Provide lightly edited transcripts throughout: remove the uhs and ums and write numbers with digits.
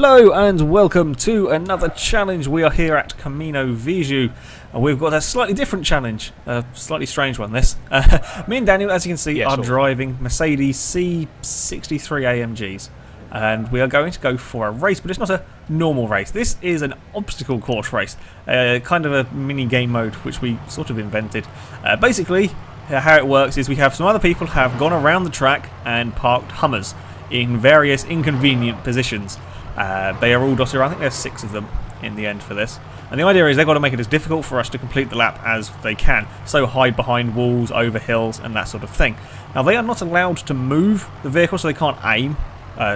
Hello and welcome to another challenge. We are here at Camino Viju and we've got a slightly different challenge, a slightly strange one this. Me and Daniel, as you can see, are driving Mercedes C63 AMGs and we are going to go for a race, but it's not a normal race. This is an obstacle course race, kind of a mini game mode which we sort of invented. Basically, how it works is we have some other people have gone around the track and parked Hummers in various inconvenient positions. They are all dotted around. I think there's 6 of them in the end for this. And the idea is they've got to make it as difficult for us to complete the lap as they can. So hide behind walls, over hills and that sort of thing. Now they are not allowed to move the vehicle, so they can't aim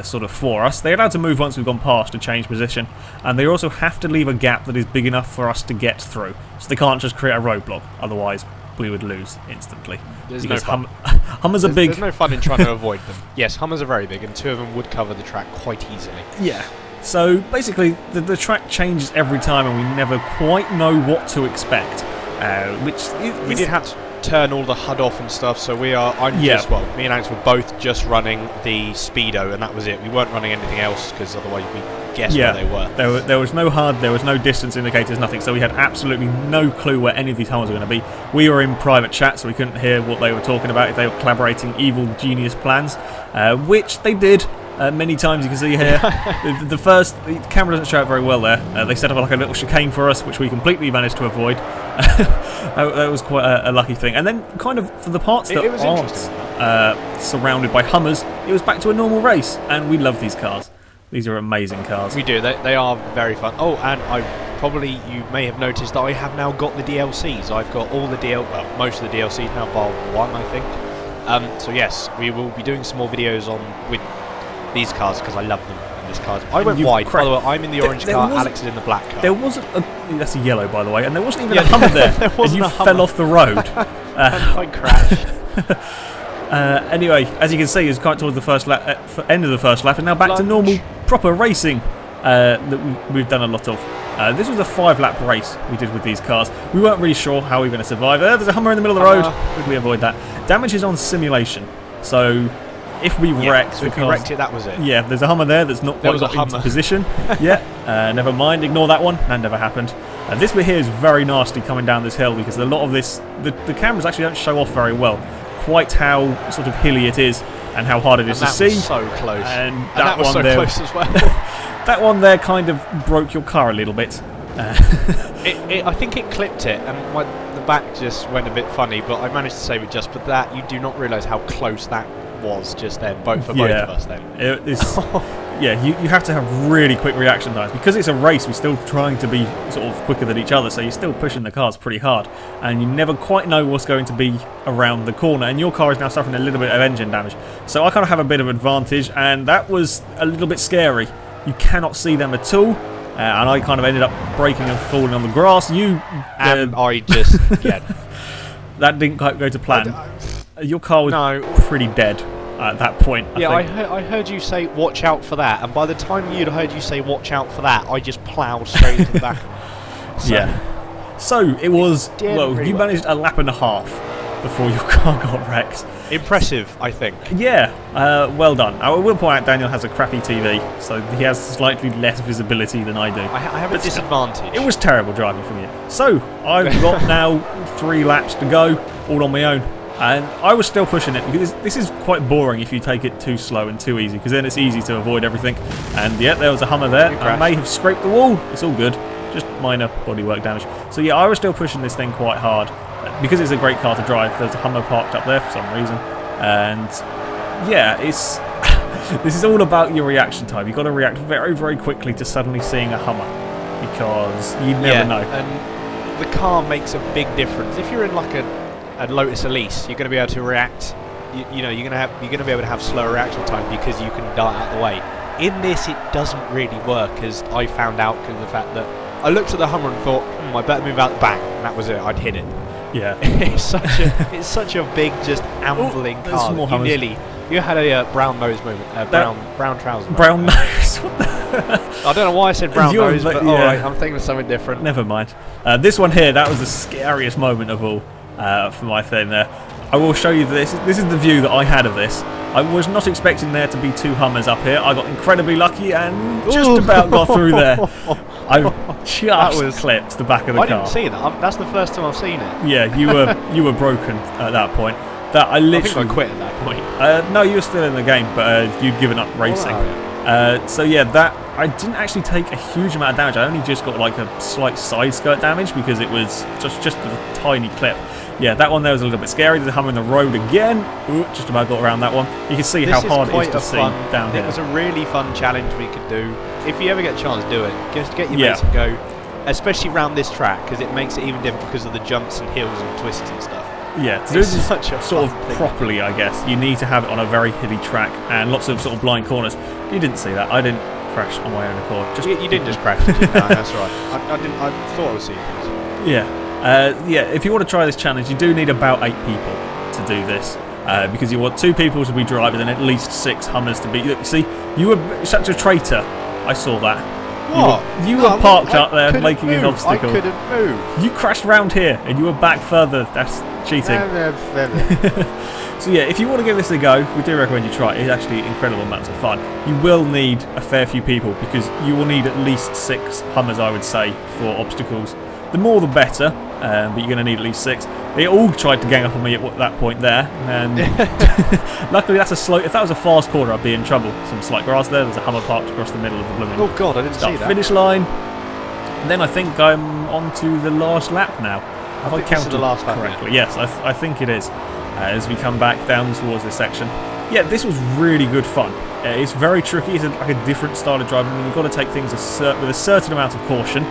sort of for us. They're allowed to move once we've gone past to change position. And they also have to leave a gap that is big enough for us to get through. So they can't just create a roadblock, otherwise we would lose instantly. There's no fun. Hummers are big. There's no fun in trying to avoid them. Yes, Hummers are very big, and 2 of them would cover the track quite easily. Yeah. So basically, the track changes every time, and we never quite know what to expect. We did have to turn all the HUD off and stuff, so me and Alex were both just running the Speedo, and that was it. We weren't running anything else because otherwise we guessed where they were. There was no HUD, there was no distance indicators, nothing. So we had absolutely no clue where any of these Hummers were going to be. We were in private chat, so we couldn't hear what they were talking about if they were collaborating evil genius plans, which they did. Many times you can see here. The camera doesn't show it very well there. They set up like a little chicane for us, which we completely managed to avoid. That was quite a lucky thing. And then, kind of for the parts that aren't surrounded by Hummers, it was back to a normal race, and we love these cars. These are amazing cars. We do. They are very fun. Oh, and you may have noticed that I have now got the DLCs. I've got all the most of the DLCs now, bar 1, I think. So yes, we will be doing some more videos with these cars because I love them and this cars. I went wide. By the way, I'm in the orange car, Alex is in the black car. There wasn't that's a yellow, by the way, and there wasn't even a Hummer there. And you fell off the road. And I crashed. Anyway, as you can see, it's quite towards the first lap, end of the first lap, and now back to normal, proper racing that we've done a lot of. This was a 5-lap race we did with these cars. We weren't really sure how we were going to survive. There's a Hummer in the middle of the road. Quickly avoid that. Damage is on simulation, so if we wrecked, so if we wrecked it, that was it. Yeah, there's a Hummer there that's not quite got into position. Never mind, ignore that one. That never happened. This bit here is very nasty coming down this hill because a lot of this, the cameras actually don't show off very well quite how sort of hilly it is and how hard it is to see. Was so close. And that was so close as well. That one there kind of broke your car a little bit. I think it clipped it, and the back just went a bit funny, but I managed to save it just. But that, you do not realise how close that was just then, both of us then. You have to have really quick reaction times. Because it's a race, we're still trying to be sort of quicker than each other, so you're still pushing the cars pretty hard. And you never quite know what's going to be around the corner, and your car is now suffering a little bit of engine damage. So I kind of have a bit of advantage, and that was a little bit scary. You cannot see them at all. And I kind of ended up breaking and falling on the grass. I just that didn't quite go to plan. Your car was pretty dead at that point. I heard you say watch out for that, and by the time you'd heard you say watch out for that, I just ploughed straight into the back. So it was you managed a lap and a half before your car got wrecked. Impressive, I think. Well done. I will point out Daniel has a crappy TV, so he has slightly less visibility than I do. I have a disadvantage. It was terrible driving from you. So I've got now 3 laps to go, all on my own. And I was still pushing it because this is quite boring if you take it too slow and too easy, because then it's easy to avoid everything. And there was a Hummer there. I may have scraped the wall. It's all good. Just minor bodywork damage. So yeah, I was still pushing this thing quite hard. Because it's a great car to drive, there's a Hummer parked up there for some reason. And yeah, this is all about your reaction time. You've got to react very, very quickly to suddenly seeing a Hummer, because you never know. And the car makes a big difference. If you're in like a Lotus Elise, you're going to be able to react. You're going to be able to have slower reaction time because you can dart out the way. In this, it doesn't really work, as I found out because of the fact that I looked at the Hummer and thought, I better move out the back, and that was it. I'd hit it. Yeah, it's such a big, just ambling car. You had a brown nose moment. Brown trousers. Brown nose. What the? I don't know why I said brown nose, but alright, I'm thinking of something different. Never mind. This one here, that was the scariest moment of all for my thing there. I will show you this. This is the view that I had of this. I was not expecting there to be 2 Hummers up here. I got incredibly lucky and just about got through there. I just clipped the back of the car. I didn't see that. That's the first time I've seen it. Yeah, you were broken at that point. That I literally. I think I quit at that point. No, you were still in the game, but you'd given up racing. So yeah, that I didn't actually take a huge amount of damage. I only just got like a slight side skirt damage because it was just a tiny clip. Yeah, that one there was a little bit scary. There's a Hummer in the road again. Ooh, just about got around that one. You can see how hard it is to see down here. It was a really fun challenge we could do. If you ever get a chance, do it. Just get your mates and go, especially around this track, because it makes it even different because of the jumps and hills and twists and stuff. Yeah, to do this sort of properly, I guess, you need to have it on a very hilly track and lots of sort of blind corners. You didn't see that. I didn't crash on my own accord. You didn't just crash. No, that's right. I thought I was seeing things. Yeah. Yeah, if you want to try this challenge, you do need about 8 people to do this. Because you want 2 people to be drivers and at least 6 Hummers to be... Look, see, you were such a traitor. I saw that. What? You were parked up there making an obstacle. I couldn't move. You crashed round here and you were back further. That's cheating. So yeah, if you want to give this a go, we do recommend you try it. It's actually incredible amounts of fun. You will need a fair few people because you will need at least 6 Hummers, I would say, for obstacles. The more the better, but you're going to need at least 6. They all tried to gang up on me at that point there, and luckily that's a slow. If that was a fast corner, I'd be in trouble. Some slight grass there. There's a Hummer parked across the middle of the blooming. Oh God, I didn't see that. Finish line. And then I think I'm on to the last lap now. Have I counted the last lap correctly? Yes, I think it is. As we come back down towards this section. Yeah, this was really good fun. It's very tricky. It's like a different style of driving. I mean, you've got to take things with a certain amount of caution.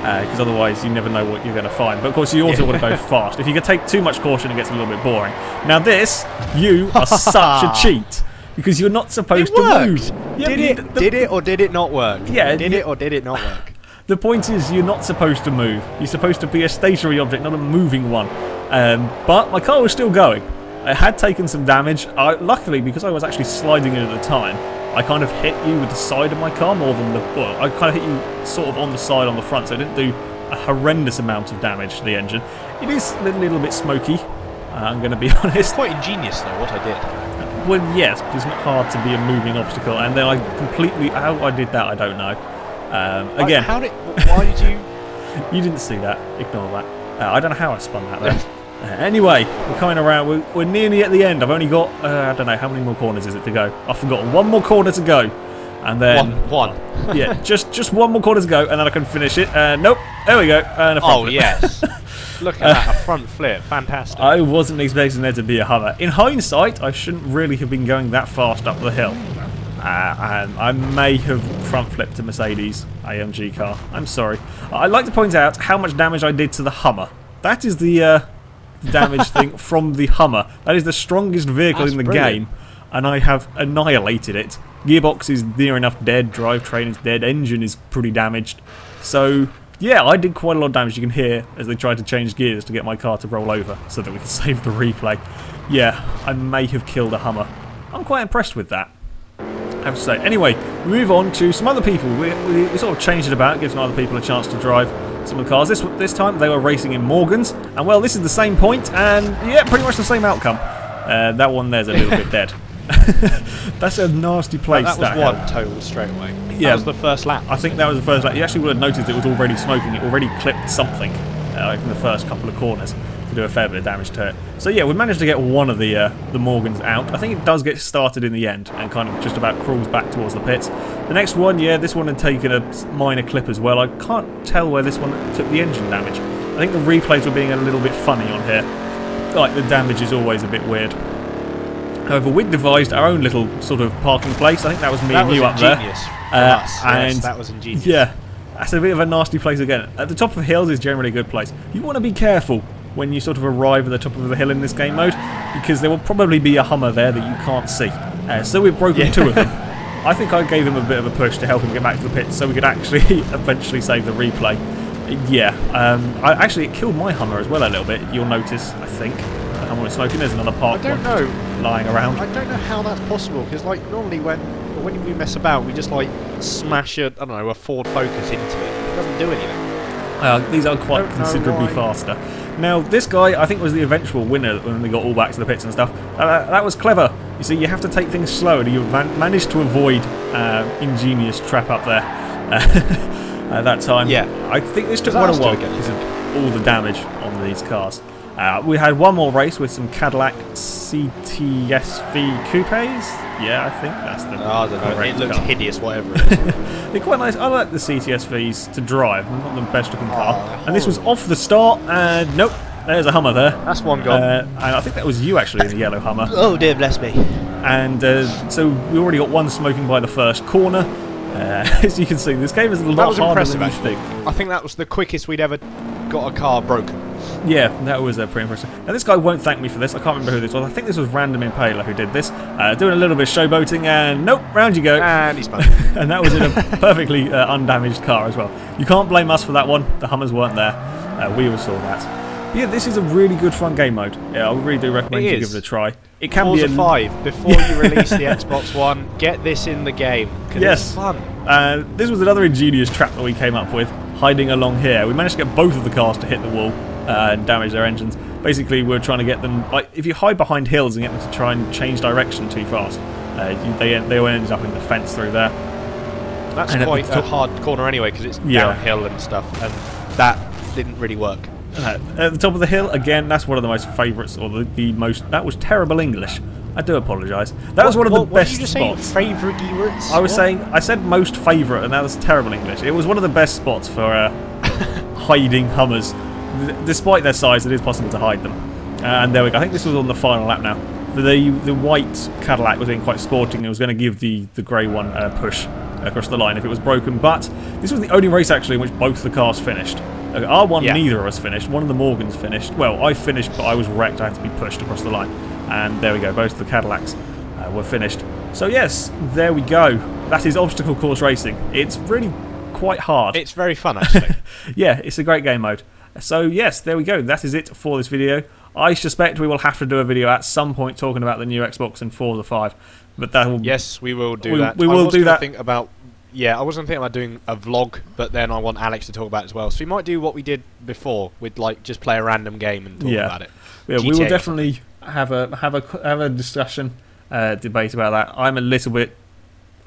Because otherwise you never know what you're going to find. But of course you also want to go fast. If you can take too much caution, it gets a little bit boring. Now this, you are such a cheat. Because you're not supposed to move. Yeah, did it or did it not work? Yeah. Did it or did it not work? The point is you're not supposed to move. You're supposed to be a stationary object, not a moving one. But my car was still going. It had taken some damage. Luckily, because I was actually sliding in at the time, I kind of hit you with the side of my car more than the... Well, I kind of hit you sort of on the side on the front, so it didn't do a horrendous amount of damage to the engine. It is a little bit smoky, I'm going to be honest. It's quite ingenious though, what I did. Well, yes, but it's not hard to be a moving obstacle, and then I completely... How I did that, I don't know. Again... Why did you... You didn't see that. Ignore that. I don't know how I spun that then. Anyway, we're coming around. We're nearly at the end. I've only got, I don't know, how many more corners is it to go? I've forgotten. 1 more corner to go. And then... One. Yeah, just 1 more corner to go, and then I can finish it. Nope. There we go. And a front flip. Yes. Look at that. A front flip. Fantastic. I wasn't expecting there to be a Hummer. In hindsight, I shouldn't really have been going that fast up the hill. And I may have front flipped a Mercedes AMG car. I'm sorry. I'd like to point out how much damage I did to the Hummer. That is the... damage thing from the Hummer. That is the strongest vehicle in the game, and I have annihilated it. Gearbox is near enough dead, drivetrain is dead, engine is pretty damaged. So yeah, I did quite a lot of damage. You can hear as they tried to change gears to get my car to roll over so that we can save the replay. Yeah, I may have killed a Hummer. I'm quite impressed with that, I have to say. Anyway, we move on to some other people. We sort of changed it about, give some other people a chance to drive some of the cars. This time they were racing in Morgan's, and well, this is the same point, and yeah, pretty much the same outcome. That one there's a little bit dead. That's a nasty place. That was one total straight away. Yeah, that was the first lap. I think that was the first lap. You actually would have noticed it was already smoking. It already clipped something in the first couple of corners to do a fair bit of damage to it. So yeah, we managed to get one of the Morgans out. I think it does get started in the end and kind of just about crawls back towards the pits. The next one, yeah, this one had taken a minor clip as well. I can't tell where this one took the engine damage. I think the replays were being a little bit funny on here. Like, the damage is always a bit weird. However, we'd devised our own little sort of parking place. I think that was me and you up there. Yes, that was ingenious. Yeah, that's a bit of a nasty place again. At the top of hills is generally a good place. You want to be careful when you sort of arrive at the top of the hill in this game mode, because there will probably be a Hummer there that you can't see. So we've broken 2 of them. I think I gave him a bit of a push to help him get back to the pit so we could actually eventually save the replay. Yeah, actually it killed my Hummer as well a little bit, you'll notice, I think. The Hummer was smoking. There's another parked one lying around. I don't know how that's possible, because like normally when we mess about we just like smash a Ford Focus into it. It doesn't do anything. These are quite considerably faster. Now, this guy, I think, was the eventual winner when we got all back to the pits and stuff. That was clever. You see, you have to take things slow, and you managed to avoid ingenious trap up there at that time. Yeah. I think this took quite a while because of all the damage on these cars. We had one more race with some Cadillac CTSV coupes. Yeah, I think that's the. I don't know. It looks hideous, whatever it is. They're quite nice. I like the CTSVs to drive. Not the best looking car. And this was off the start, and nope, there's a Hummer there. That's one gone. And I think that was you actually in the yellow Hummer. Oh dear, bless me. And so we already got one smoking by the first corner. As you can see, this game is a lot harder than you think. I think that was the quickest we'd ever got a car broken. Yeah, that was pretty impressive. Now this guy won't thank me for this. I can't remember who this was. I think this was Random Impaler who did this. Doing a little bit of showboating, and nope, round you go. And he's fine. And that was in a perfectly undamaged car as well. You can't blame us for that one. The Hummers weren't there. We all saw that. But yeah, this is a really good fun game mode. Yeah, I really do recommend you give it a try. It can Forza be a 5 before you release the Xbox One. Get this in the game. Yes, it's fun. This was another ingenious trap that we came up with, hiding along here. We managed to get both of the cars to hit the wall and damage their engines. Basically, we're trying to get them, like, if you hide behind hills and get them to try and change direction too fast, they all ended up in the fence through there. That's quite a hard corner anyway, because it's downhill and stuff, and that didn't really work. At the top of the hill, again, that's one of the most favourites, or the most. That was terrible English. I do apologise. That was one of the best did you spots. Say favourites? I was saying, I said most favourite, and that was terrible English. It was one of the best spots for hiding Hummers. Despite their size, it is possible to hide them. And there we go. I think this was on the final lap now. The white Cadillac was being quite sporting. It was going to give the grey one a push across the line if it was broken. But this was the only race actually in which both the cars finished. R1, neither of us finished. One of the Morgans finished. Well, I finished, but I was wrecked. I had to be pushed across the line. And there we go. Both the Cadillacs were finished. So yes, there we go. That is obstacle course racing. It's really quite hard. It's very fun, actually. Yeah, it's a great game mode. So yes, there we go. That is it for this video. I suspect we will have to do a video at some point talking about the new Xbox and Forza 5. But that will. Yes, we will do that. We will do that. Think about. Yeah, I wasn't thinking about doing a vlog, but then I want Alex to talk about it as well. So we might do what we did before, with like just play a random game and talk about it. Yeah, we will definitely have a discussion, debate about that. I'm a little bit,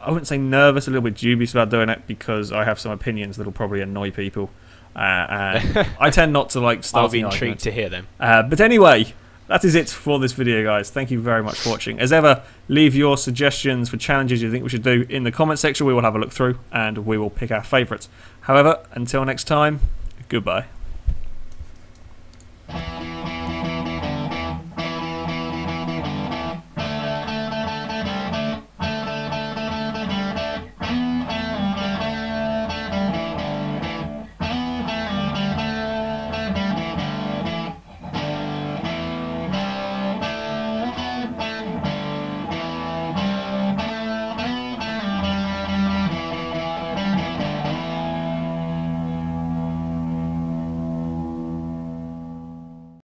I wouldn't say nervous, a little bit dubious about doing it because I have some opinions that'll probably annoy people. And I tend not to like starting I'll be intrigued to hear them. But anyway, that is it for this video, guys. Thank you very much for watching. As ever, leave your suggestions for challenges you think we should do in the comment section. We will have a look through and we will pick our favourites. However, until next time, goodbye.